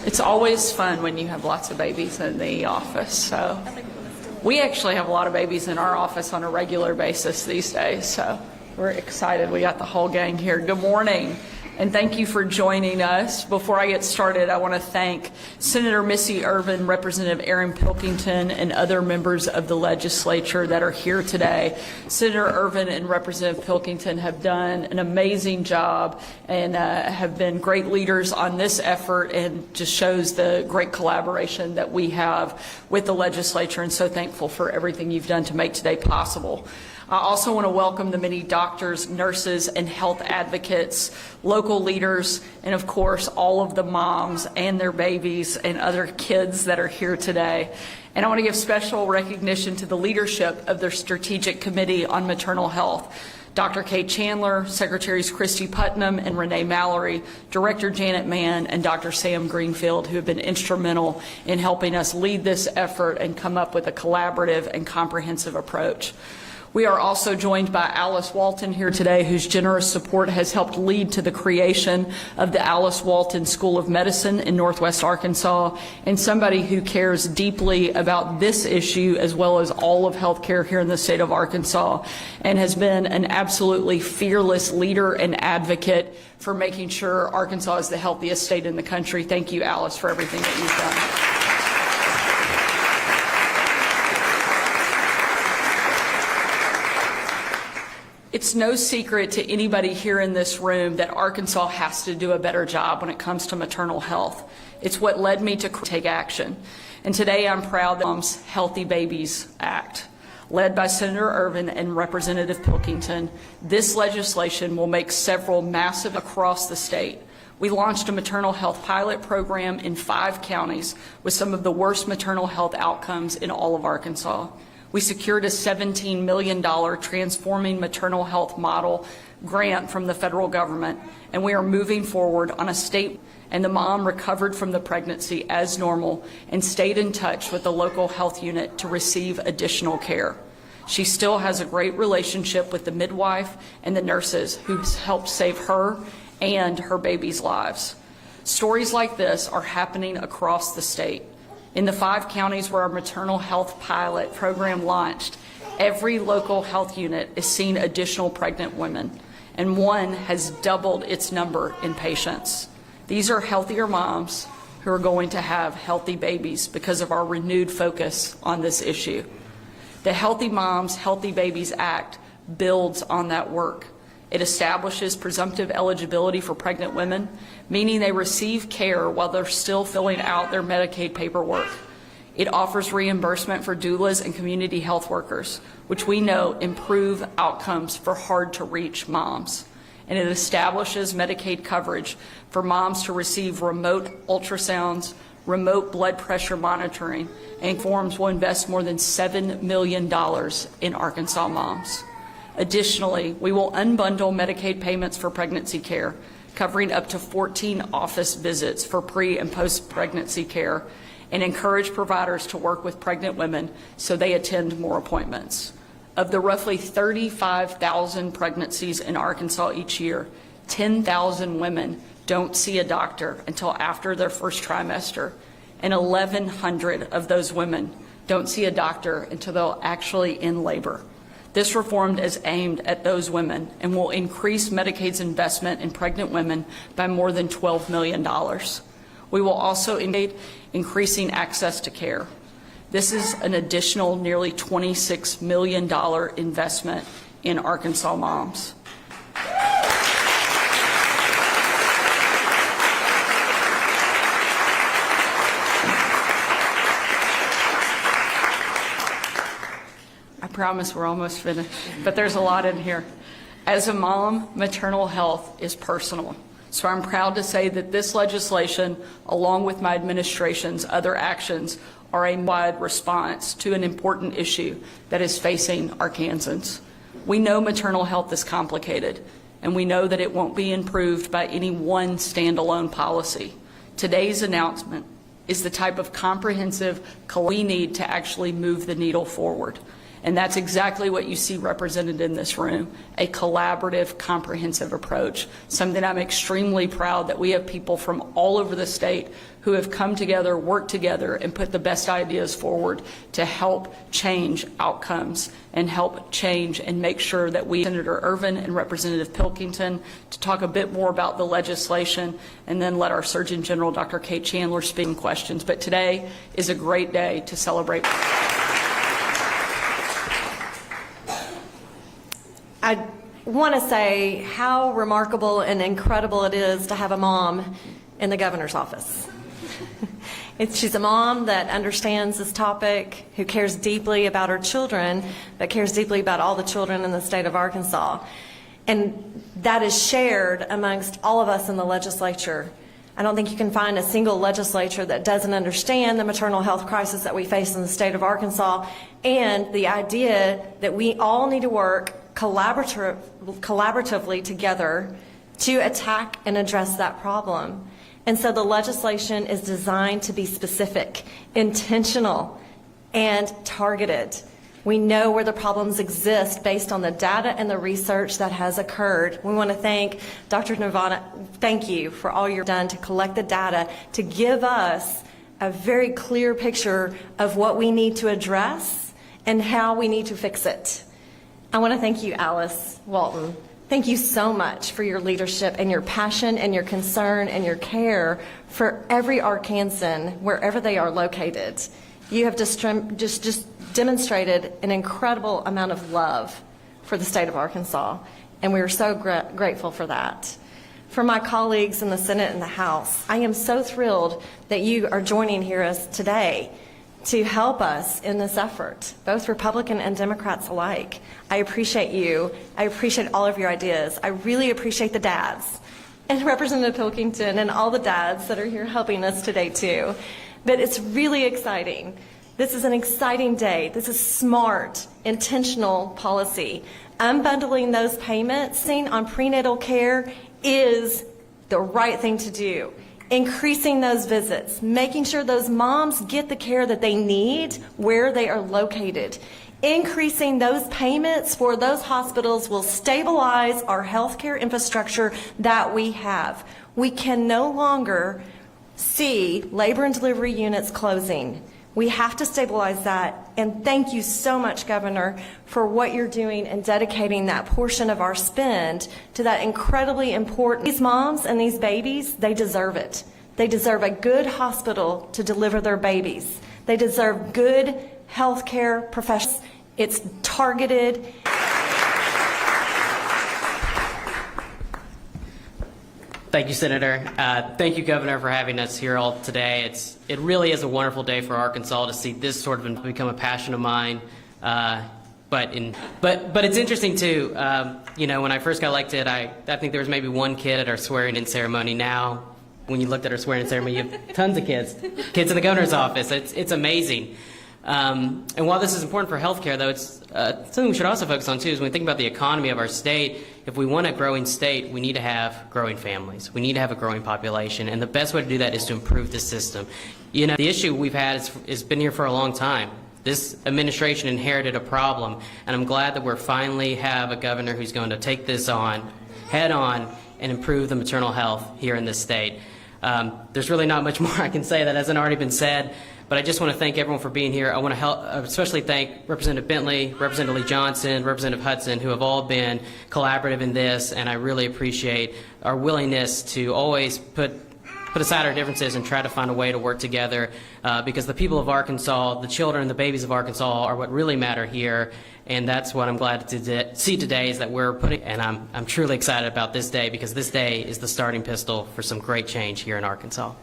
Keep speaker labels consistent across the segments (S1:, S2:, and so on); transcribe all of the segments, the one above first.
S1: It's always fun when you have lots of babies in the office. So we actually have a lot of babies in our office on a regular basis these days. So we're excited. We got the whole gang here. Good morning. And thank you for joining us. Before I get started, I want to thank Senator Missy Irvin, Representative Aaron Pilkington, and other members of the legislature that are here today. Senator Irvin and Representative Pilkington have done an amazing job and have been great leaders on this effort, and just shows the great collaboration that we have with the legislature, and so thankful for everything you've done to make today possible. I also want to welcome the many doctors, nurses, and health advocates, local leaders, and of course, all of the moms and their babies and other kids that are here today. And I want to give special recognition to the leadership of their Strategic Committee on Maternal Health. Dr. Kate Chandler, Secretaries Christy Putnam and Renee Mallory, Director Janet Mann, and Dr. Sam Greenfield, who have been instrumental in helping us lead this effort and come up with a collaborative and comprehensive approach. We are also joined by Alice Walton here today, whose generous support has helped lead to the creation of the Alice Walton School of Medicine in Northwest Arkansas, and somebody who cares deeply about this issue as well as all of healthcare here in the state of Arkansas, and has been an absolutely fearless leader and advocate for making sure Arkansas is the healthiest state in the country. Thank you, Alice, for everything that you've done. It's no secret to anybody here in this room that Arkansas has to do a better job when it comes to maternal health. It's what led me to take action. And today I'm proud that Mom's Healthy Babies Act, led by Senator Irvin and Representative Pilkington, this legislation will make several massive across the state. We launched a maternal health pilot program in 5 counties with some of the worst maternal health outcomes in all of Arkansas. We secured a $17 million Transforming Maternal Health Model grant from the federal government, and we are moving forward on a state, and the mom recovered from the pregnancy as normal and stayed in touch with the local health unit to receive additional care. She still has a great relationship with the midwife and the nurses who helped save her and her baby's lives. Stories like this are happening across the state. In the 5 counties where our maternal health pilot program launched, every local health unit is seeing additional pregnant women, and one has doubled its number in patients. These are healthier moms who are going to have healthy babies because of our renewed focus on this issue. The Healthy Moms, Healthy Babies Act builds on that work. It establishes presumptive eligibility for pregnant women, meaning they receive care while they're still filling out their Medicaid paperwork. It offers reimbursement for doulas and community health workers, which we know improve outcomes for hard-to-reach moms. And it establishes Medicaid coverage for moms to receive remote ultrasounds, remote blood pressure monitoring, and Forms will invest more than $7 million in Arkansas moms. Additionally, we will unbundle Medicaid payments for pregnancy care, covering up to 14 office visits for pre- and post-pregnancy care, and encourage providers to work with pregnant women so they attend more appointments. Of the roughly 35,000 pregnancies in Arkansas each year, 10,000 women don't see a doctor until after their first trimester, and 1,100 of those women don't see a doctor until they're actually in labor. This reform is aimed at those women and will increase Medicaid's investment in pregnant women by more than $12 million. We will also increasing access to care. This is an additional nearly $26 million investment in Arkansas moms. I promise we're almost finished, but there's a lot in here. As a mom, maternal health is personal. So I'm proud to say that this legislation, along with my administration's other actions, are a wide response to an important issue that is facing Arkansans. We know maternal health is complicated, and we know that it won't be improved by any one standalone policy. Today's announcement is the type of comprehensive we need to actually move the needle forward. And that's exactly what you see represented in this room, a collaborative, comprehensive approach, something I'm extremely proud that we have people from all over the state who have come together, worked together, and put the best ideas forward to help change outcomes and help change and make sure that we, Senator Ervin and Representative Pilkington, to talk a bit more about the legislation, and then let our Surgeon General, Dr. Kate Chandler, speak in questions. But today is a great day to celebrate.
S2: I want to say how remarkable and incredible it is to have a mom in the governor's office. She's a mom that understands this topic, who cares deeply about her children, but cares deeply about all the children in the state of Arkansas. And that is shared amongst all of us in the legislature. I don't think you can find a single legislature that doesn't understand the maternal health crisis that we face in the state of Arkansas, and the idea that we all need to work collaboratively together to attack and address that problem. And so the legislation is designed to be specific, intentional, and targeted. We know where the problems exist based on the data and the research that has occurred. We want to thank Dr. Nirvana. Thank you for all you've done to collect the data, to give us a very clear picture of what we need to address and how we need to fix it. I want to thank you, Alice Walton. Thank you so much for your leadership and your passion and your concern and your care for every Arkansan, wherever they are located. You have just demonstrated an incredible amount of love for the state of Arkansas, and we are so grateful for that. For my colleagues in the Senate and the House, I am so thrilled that you are joining here us today to help us in this effort, both Republican and Democrats alike. I appreciate you. I appreciate all of your ideas. I really appreciate the dads and Representative Pilkington and all the dads that are here helping us today too. But it's really exciting. This is an exciting day. This is smart, intentional policy. Unbundling those payments seen on prenatal care is the right thing to do. Increasing those visits, making sure those moms get the care that they need where they are located. Increasing those payments for those hospitals will stabilize our healthcare infrastructure that we have. We can no longer see labor and delivery units closing. We have to stabilize that, and thank you so much, Governor, for what you're doing and dedicating that portion of our spend to that incredibly important. These moms and these babies, they deserve it. They deserve a good hospital to deliver their babies. They deserve good health care professionals. It's targeted.
S3: Thank you, Senator. Thank you, Governor, for having us here all today. It really is a wonderful day for Arkansas to see this sort of become a passion of mine. But it's interesting too. When I first got elected, I think there was maybe one kid at our swearing-in ceremony. Now, when you looked at our swearing-in ceremony, you have tons of kids in the governor's office. It's amazing. And while this is important for healthcare, though, it's something we should also focus on too. Is when we think about the economy of our state. If we want a growing state, we need to have growing families. We need to have a growing population, and the best way to do that is to improve the system. The issue we've had is been here for a long time. This administration inherited a problem, and I'm glad that we're finally have a governor who's going to take this on, head on, and improve the maternal health here in this state. There's really not much more I can say that hasn't already been said. But I just want to thank everyone for being here. I want to especially thank Representative Bentley, Representative Lee Johnson, Representative Hudson, who have all been collaborative in this, and I really appreciate our willingness to always put aside our differences and try to find a way to work together, because the people of Arkansas, the children and the babies of Arkansas are what really matter here, and that's what I'm glad to see today is that we're putting, and I'm truly excited about this day, because this day is the starting pistol for some great change here in Arkansas.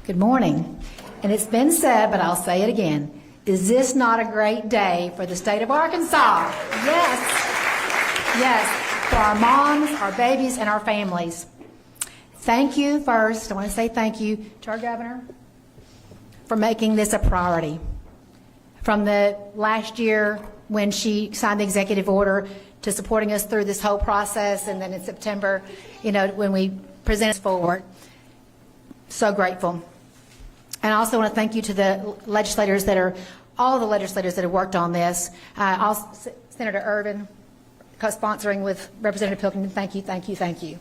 S4: Good morning. And it's been said, but I'll say it again. Is this not a great day for the state of Arkansas? Yes. Yes. For our moms, our babies, and our families. Thank you first. I want to say thank you to our governor for making this a priority. From the last year when she signed the executive order to supporting us through this whole process, and then in September, when we presented forward. So grateful. And I also want to thank you to the legislators all the legislators that have worked on this. Also, Senator Irvin, co-sponsoring with Representative Pilkington, thank you, thank you, thank you.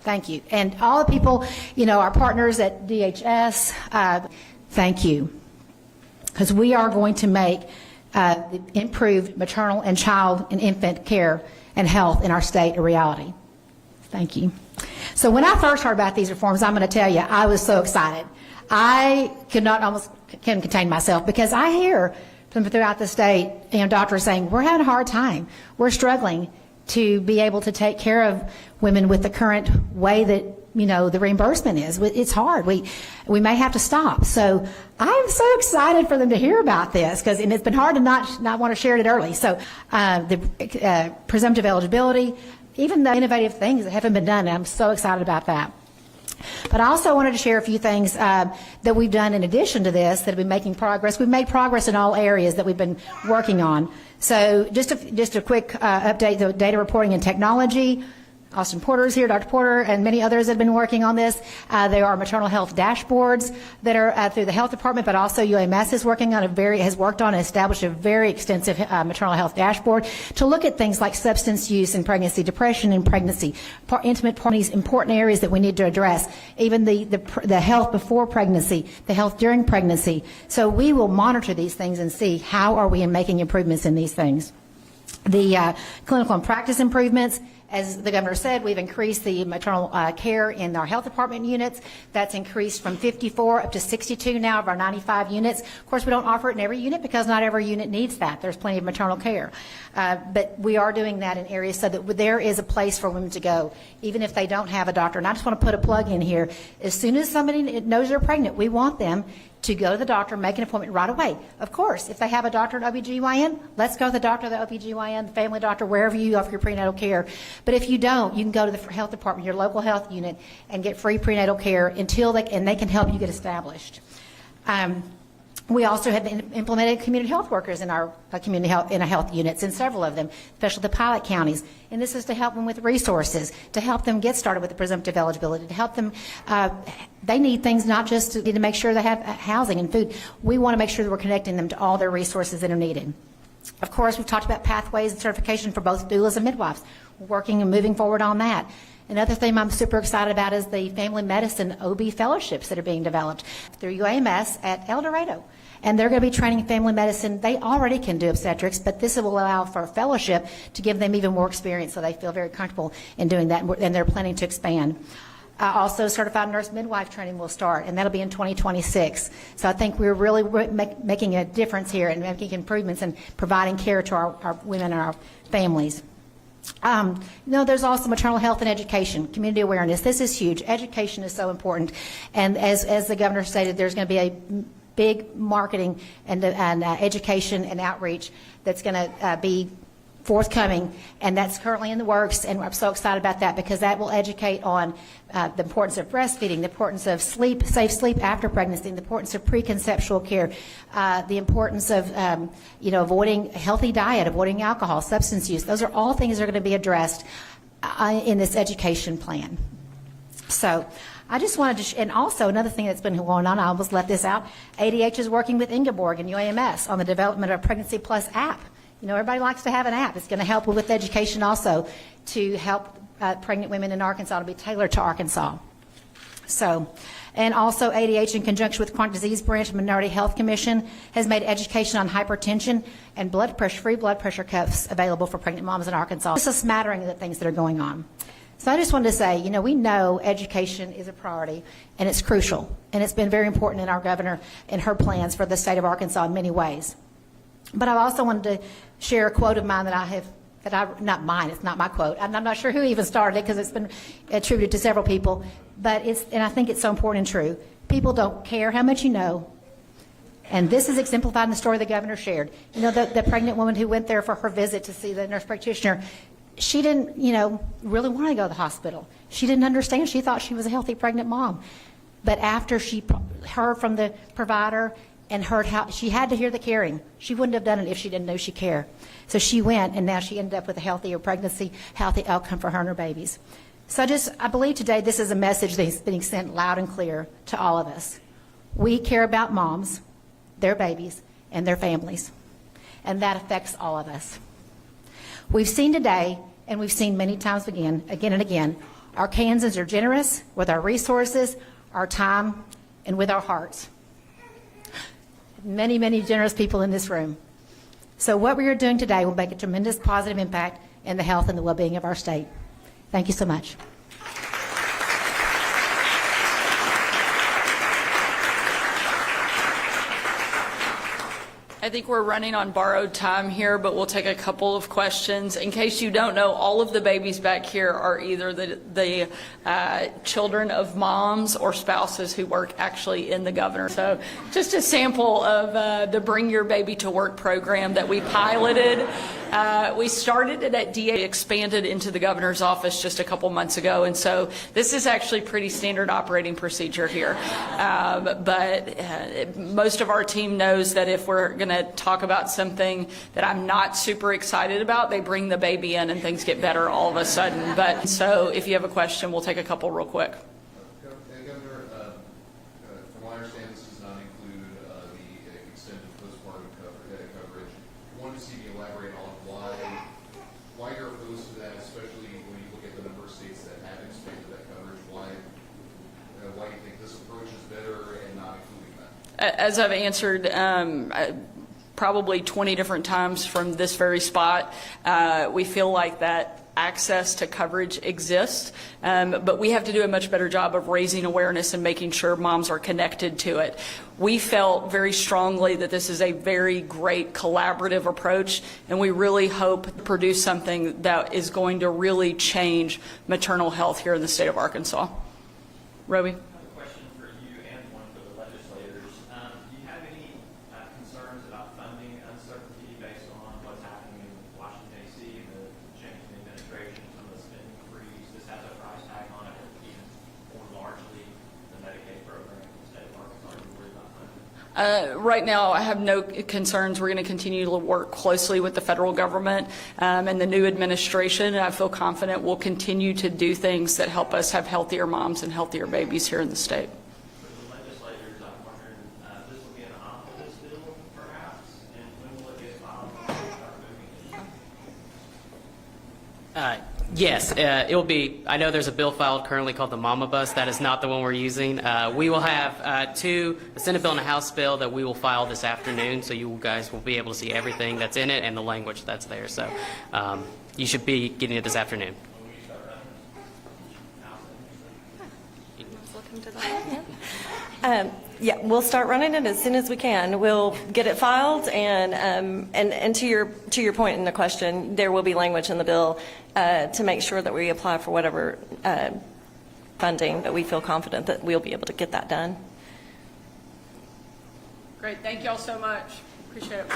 S4: Thank you. And all the people, our partners at DHS, thank you. Because we are going to make improved maternal and child and infant care and health in our state a reality. Thank you. So when I first heard about these reforms, I'm going to tell you, I was so excited. I almost couldn't contain myself, because I hear from throughout the state, doctors saying, we're having a hard time. We're struggling to be able to take care of women with the current way that, the reimbursement is. It's hard. We may have to stop. So I'm so excited for them to hear about this, and it's been hard to not want to share it early. So the presumptive eligibility, even the innovative things that haven't been done, I'm so excited about that. But I also wanted to share a few things that we've done in addition to this that have been making progress. We've made progress in all areas that we've been working on. So just a quick update, the data reporting and technology. Austin Porter is here, Dr. Porter, and many others have been working on this. There are maternal health dashboards that are through the health department, but also UAMS is working on has worked on and established a very extensive maternal health dashboard to look at things like substance use in pregnancy, depression in pregnancy, intimate parties, important areas that we need to address, even the health before pregnancy, the health during pregnancy. So we will monitor these things and see how are we making improvements in these things. The clinical and practice improvements. As the governor said, we've increased the maternal care in our health department units. That's increased from 54 up to 62 now of our 95 units. Of course, we don't offer it in every unit because not every unit needs that. There's plenty of maternal care. But we are doing that in areas so that there is a place for women to go, even if they don't have a doctor. And I just want to put a plug in here. As soon as somebody knows they're pregnant, we want them to go to the doctor, make an appointment right away. Of course, if they have a doctor at OBGYN, let's go to the doctor, the OBGYN, the family doctor, wherever you offer your prenatal care. But if you don't, you can go to the health department, your local health unit, and get free prenatal care until they can help you get established. We also have implemented community health workers in our community health units, in several of them, especially the pilot counties. And this is to help them with resources, to help them get started with the presumptive eligibility, to help them. They need things not just to make sure they have housing and food. We want to make sure that we're connecting them to all their resources that are needed. Of course, we've talked about pathways and certification for both doulas and midwives. We're working and moving forward on that. Another thing I'm super excited about is the family medicine OB fellowships that are being developed through UAMS at El Dorado. And they're going to be training family medicine. They already can do obstetrics, but this will allow for a fellowship to give them even more experience so they feel very comfortable in doing that, and they're planning to expand. Also, certified nurse midwife training will start, and that'll be in 2026. So I think we're really making a difference here and making improvements and providing care to our women and our families. There's also maternal health and education, community awareness. This is huge. Education is so important. And as the governor stated, there's going to be a big marketing and education and outreach that's going to be forthcoming, and that's currently in the works, and I'm so excited about that because that will educate on the importance of breastfeeding, the importance of safe sleep after pregnancy, the importance of preconceptual care, the importance of avoiding a healthy diet, avoiding alcohol, substance use. Those are all things that are going to be addressed in this education plan. So I just wanted to, and also another thing that's been going on, I almost let this out, ADH is working with Ingeborg and UAMS on the development of a Pregnancy Plus app. Everybody likes to have an app. It's going to help with education also to help pregnant women in Arkansas to be tailored to Arkansas. So, and also ADH in conjunction with Chronic Disease Branch Minority Health Commission has made education on hypertension and free blood pressure cuffs available for pregnant moms in Arkansas. Just a smattering of the things that are going on. So I just wanted to say, we know education is a priority, and it's crucial, and it's been very important in our governor and her plans for the state of Arkansas in many ways. But I also wanted to share a quote of mine not mine, it's not my quote. I'm not sure who even started it because it's been attributed to several people, and I think it's so important and true. People don't care how much you know, and this is exemplified in the story the governor shared. The pregnant woman who went there for her visit to see the nurse practitioner, she didn't, really want to go to the hospital. She didn't understand. She thought she was a healthy pregnant mom. But after she heard from the provider and heard how she had to hear the caring, she wouldn't have done it if she didn't know she cared. So she went, and now she ended up with a healthier pregnancy, healthy outcome for her and her babies. So I believe today this is a message that's being sent loud and clear to all of us. We care about moms, their babies, and their families, and that affects all of us. We've seen today, and we've seen many times again and again, Arkansans are generous with our resources, our time, and with our hearts. Many, many generous people in this room. So what we are doing today will make a tremendous positive impact in the health and the well-being of our state. Thank you so much.
S1: I think we're running on borrowed time here, but we'll take a couple of questions. In case you don't know, all of the babies back here are either the children of moms or spouses who work actually in the governor. So just a sample of the Bring Your Baby to Work program that we piloted. We started it at DA, expanded into the governor's office just a couple months ago, and so this is actually pretty standard operating procedure here. But most of our team knows that if we're going to talk about something that I'm not super excited about, they bring the baby in and things get better all of a sudden. But so if you have a question, we'll take a couple real quick.
S5: Governor, from what I understand, this does not include the extended postpartum coverage. I wanted to see if you elaborate on why you're opposed to that, especially when you look at the number of states that have expanded that coverage. Why do you think this approach is better and not including that?
S1: As I've answered probably 20 different times from this very spot, we feel like that access to coverage exists, but we have to do a much better job of raising awareness and making sure moms are connected to it. We felt very strongly that this is a very great collaborative approach, and we really hope to produce something that is going to really change maternal health here in the state of Arkansas. Roby?
S6: I have a question for you and one for the legislators. Do you have any concerns about funding uncertainty based on what's happening in Washington, D.C., and the change in the administration, some of the spending freeze? This has a price tag on it, even more largely the Medicaid program in the state of Arkansas. Are you worried about funding?
S1: Right now, I have no concerns. We're going to continue to work closely with the federal government and the new administration. And I feel confident we'll continue to do things that help us have healthier moms and healthier babies here in the state.
S6: For the legislators, I'm wondering, this will be an omnibus bill, perhaps, and when will it get filed? When will we start moving it?
S3: Yes, it will be. I know there's a bill filed currently called the Mama Bus. That is not the one we're using. We will have a Senate bill and a House bill that we will file this afternoon, so you guys will be able to see everything that's in it and the language that's there. So you should be getting it this afternoon.
S2: Yeah, we'll start running it as soon as we can. We'll get it filed, and to your point in the question, there will be language in the bill to make sure that we apply for whatever funding, but we feel confident that we'll be able to get that done.
S1: Great. Thank you all so much. Appreciate it.